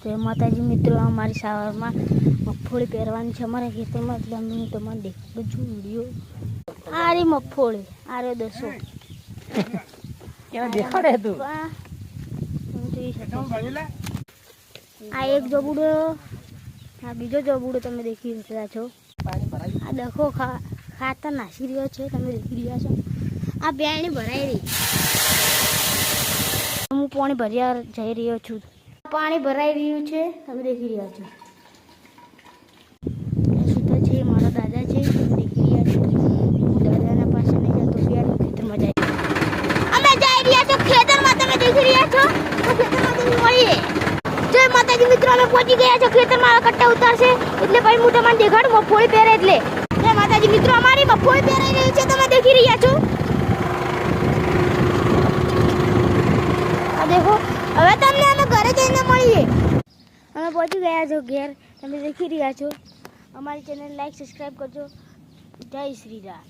જય માતાજી મિત્રો, અમારી શાળામાં મગફળી પહેરવાની છે અમારા ખેતરમાં, એટલે અમે હું તમને દેખાડું છું વિડીયો. આ રી મગફળી, આ રે દસો દેખાડે તું. આ એક જબુડો, આ બીજો જબુડો તમે દેખી રહ્યા છો. આ દખો ખાતર નાસી રહ્યો છે, તમે દેખી રહ્યા છો. આ બેણી ભરાઈ રહી, હું પાણી ભર્યા જઈ રહ્યો છું. પાણી ભરાઈ રહ્યું છે, તમે દેખી રહ્યા છો. સીધા છે મારા દાદા છે, તમે દેખી રહ્યા છો. હું દાદાના પાસે નહીં જતો, બિયાર ખેતરમાં જાય. અમે જઈ રહ્યા છો ખેતરમાં, તમે દેખી રહ્યા છો. તો ખેતરમાંથી મળીએ. જય માતાજી મિત્રો, અમે પહોંચી ગયા છો ખેતરમાં. કટ્ટા ઉતારશે એટલે ભાઈ હું તમને દેખાડું મગફળી પહેરે એટલે. જય માતાજી મિત્રો, અમારી મગફળી પહેરાઈ રહી છે, તમે દેખી રહ્યા છો. આ દેખો, હવે તમને અમે ઘરે જઈને મળીએ. અમે પહોંચી ગયા છો ઘેર, તમે દેખી રહ્યા છો. અમારી ચેનલ લાઈક સબસ્ક્રાઈબ કરજો. જય શ્રી રામ.